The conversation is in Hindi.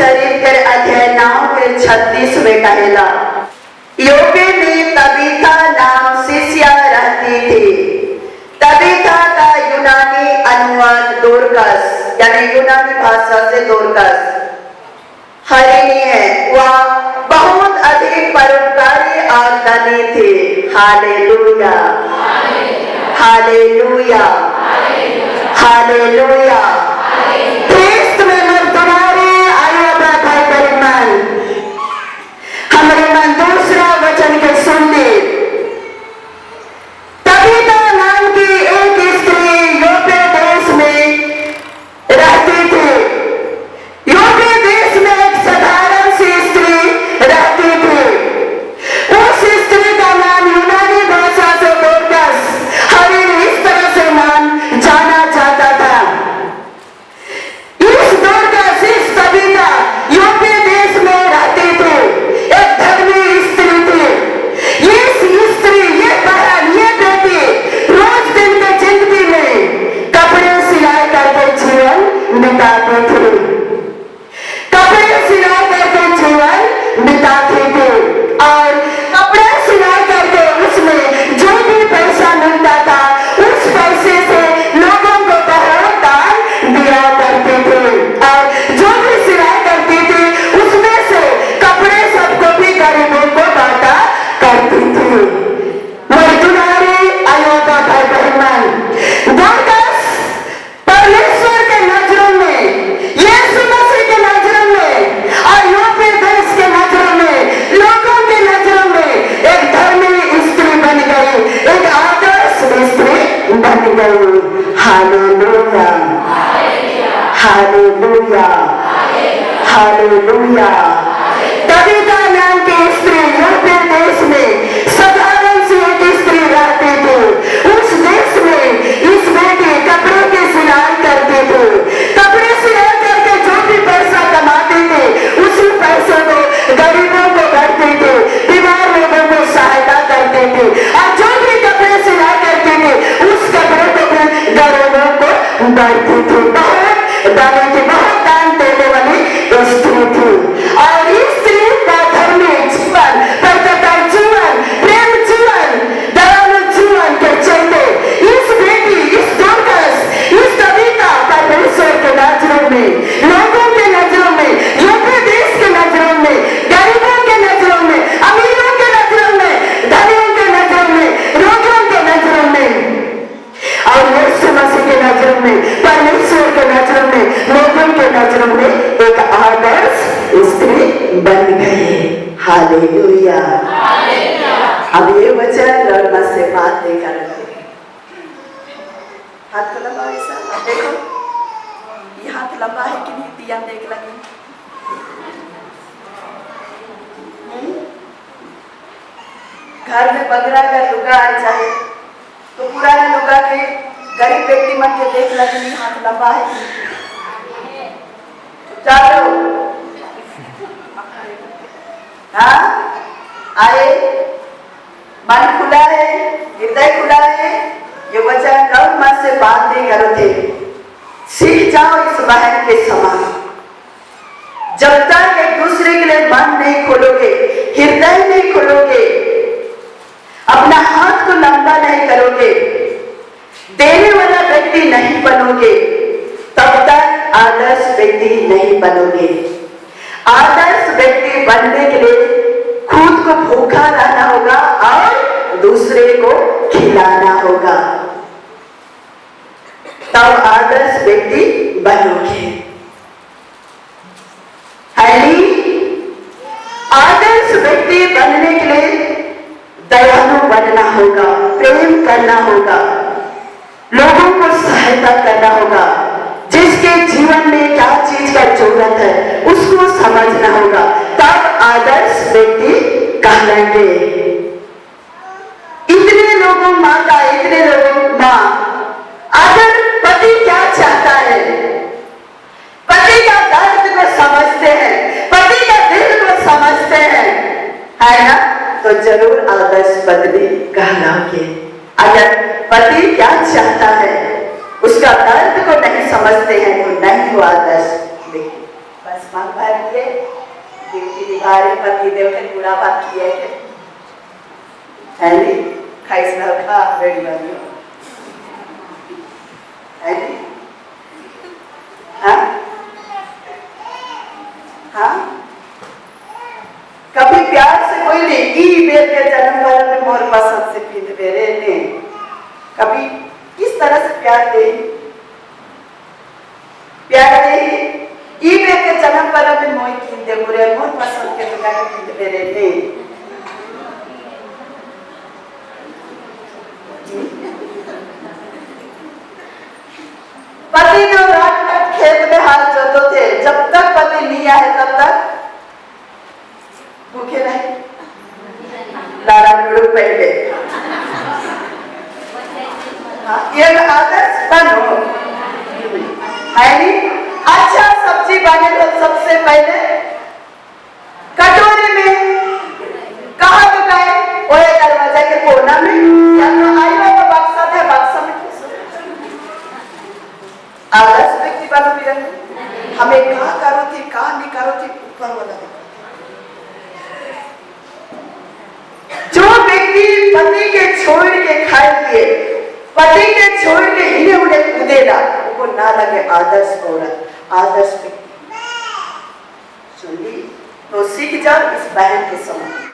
चरित्र अध्याय 9 के 36 में कहेला, योपे में तबीता नाम शिष्या रहती थी। तबीता का यूनानी अनुवाद दोरकस, यानी यूनानी भाषा से दोरकस हरिणी है। वह बहुत अधिक परोपकारी और धनी थी। Hallelujah, hallelujah, hallelujah. क्रिस्त में मर्दनारे आया भाई परिमान, हमारे मन दूसरा वचन के सुनने। तबीता नाम की एक स्त्री योपे देश में रहती थी। योपे देश में एक साधारण सी स्त्री रहती थी। उस स्त्री का नाम यूनानी भाषा से दोरकस, हरिणी, इस तरह से नाम जाना जाता था। इस दोरकस, इस तबीता योपे देश में रहती थी। एक धर्मी स्त्री थी। ये स्त्री, ये बहन, ये बेटी रोज दिन के जिंदगी में कपड़े सिलाई करके जीवन बिताती थी। कपड़े सिलाई करके जीवन बिताती थी और कपड़े सिलाई करके उसमें जो भी पैसा मिलता था उस पैसे से लोगों को बहुत दान दिया करती थी। और जो भी सिलाई करती थी उसमें से कपड़े सबको भी गरीबों को बांटा करती थी। मजदूरी अयोध्या भाई बहन, दोरकस परमेश्वर के नजरों में, यीशु मसीह के नजरों में और योपे देश के नजरों में, लोगों के नजरों में एक धर्मी स्त्री बन गई, एक आदर्श स्त्री बन गई। Hallelujah, hallelujah, hallelujah. तबीता नाम की स्त्री योपे देश में साधारण सी एक स्त्री रहती थी। उस देश में इस बेटी कपड़े की सिलाई करती थी। कपड़े सिलाई करके जो भी पैसा कमाती थी उसी पैसे को गरीबों को बांटती थी, बीमार लोगों को सहायता करती थी और जो भी कपड़े सिलाई करती थी उस कपड़े को भी गरीबों को बांटती थी। बहुत दानी थी, बहुत दान देने वाली स्त्री थी। और इस स्त्री का धर्मी जीवन, पवित्रता जीवन, प्रेम जीवन, दयालु जीवन के चलते इस बेटी, इस दोरकस, इस तबीता परमेश्वर के नजरों में, लोगों के नजरों में, योपे देश के नजरों में, गरीबों के नजरों में, अमीरों के नजरों में, धनियों के नजरों में, रोगियों के नजरों में और यीशु मसीह के नजरों में, परमेश्वर के नजरों में, लोगों के नजरों में एक आदर्श स्त्री बन गई। हालेलुया। अब ये वचन लड़ना से बात नहीं कर रहे। हाथ तो लंबा है ऐसा, आप देखो ये हाथ लंबा है कि नहीं, दिया देख लगे। घर में बगरा का लुगा आ जाए तो पुराना लुगा के गरीब व्यक्ति मन के देख लगे नहीं हाथ लंबा है कि नहीं। चलो हाँ, आए, मन खुला है, हृदय खुला है। ये वचन रब मन से बात नहीं करो थे। सीख जाओ इस बहन के समान। जब तक एक दूसरे के लिए मन नहीं खोलोगे, हृदय नहीं खोलोगे, अपना हाथ को लंबा नहीं करोगे, देने वाला व्यक्ति नहीं बनोगे, तब तक आदर्श व्यक्ति नहीं बनोगे। आदर्श व्यक्ति बनने के लिए खुद को भूखा रहना होगा और दूसरे को खिलाना होगा, तब आदर्श व्यक्ति बनोगे। आदर्श व्यक्ति बनने के लिए दयालु बनना होगा, प्रेम करना होगा, लोगों को सहायता करना होगा, जिसके जीवन में क्या चीज का जरूरत है उसको समझना होगा, तब आदर्श व्यक्ति कहलाएंगे। इतने लोगों माँ का, इतने लोगों माँ, अगर पति क्या चाहता है, पति का दर्द को समझते हैं, पति का दिल को समझते हैं, है ना, तो जरूर आदर्श पत्नी कहलाओगे। अगर पति क्या चाहता है उसका दर्द को नहीं समझते हैं तो नहीं हो आदर्श। बस मां के ड्यूटी निभा रहे पति देव के पूरा बात किए है नहीं खाइस रखा बेड़ी वाली है नहीं हाँ हाँ कभी प्यार से कोई नहीं ई बेर के जन्म भर में मोर पसंद से पींद बेरे ने कभी किस तरह से प्यार दे ई बेर के जन्म भर में मोई पींद दे बुरे मोर पसंद के लगा के पींद बेरे ने पति जो रात रात खेत में हाथ जोतो थे जब तक पति नहीं आए तब तक भूखे नहीं लारा लुड़ू पहले हाँ ये आदर्श बनो है नहीं अच्छा सब्जी बने तो सबसे पहले कटोरे में कहाँ दुकाए वो दरवाजा के कोना में या तो आई तो बक्सा था बक्सा में आदर्श व्यक्ति बनो भी हमें कहाँ करो थी कहाँ नहीं करो थी ऊपर वाला जो व्यक्ति पति के छोड़ के खाए पिए पति के छोड़ के हिने उड़े कूदेला वो ना लगे आदर्श औरत आदर्श व्यक्ति सुन ली तो सीख जाओ इस बहन के समान।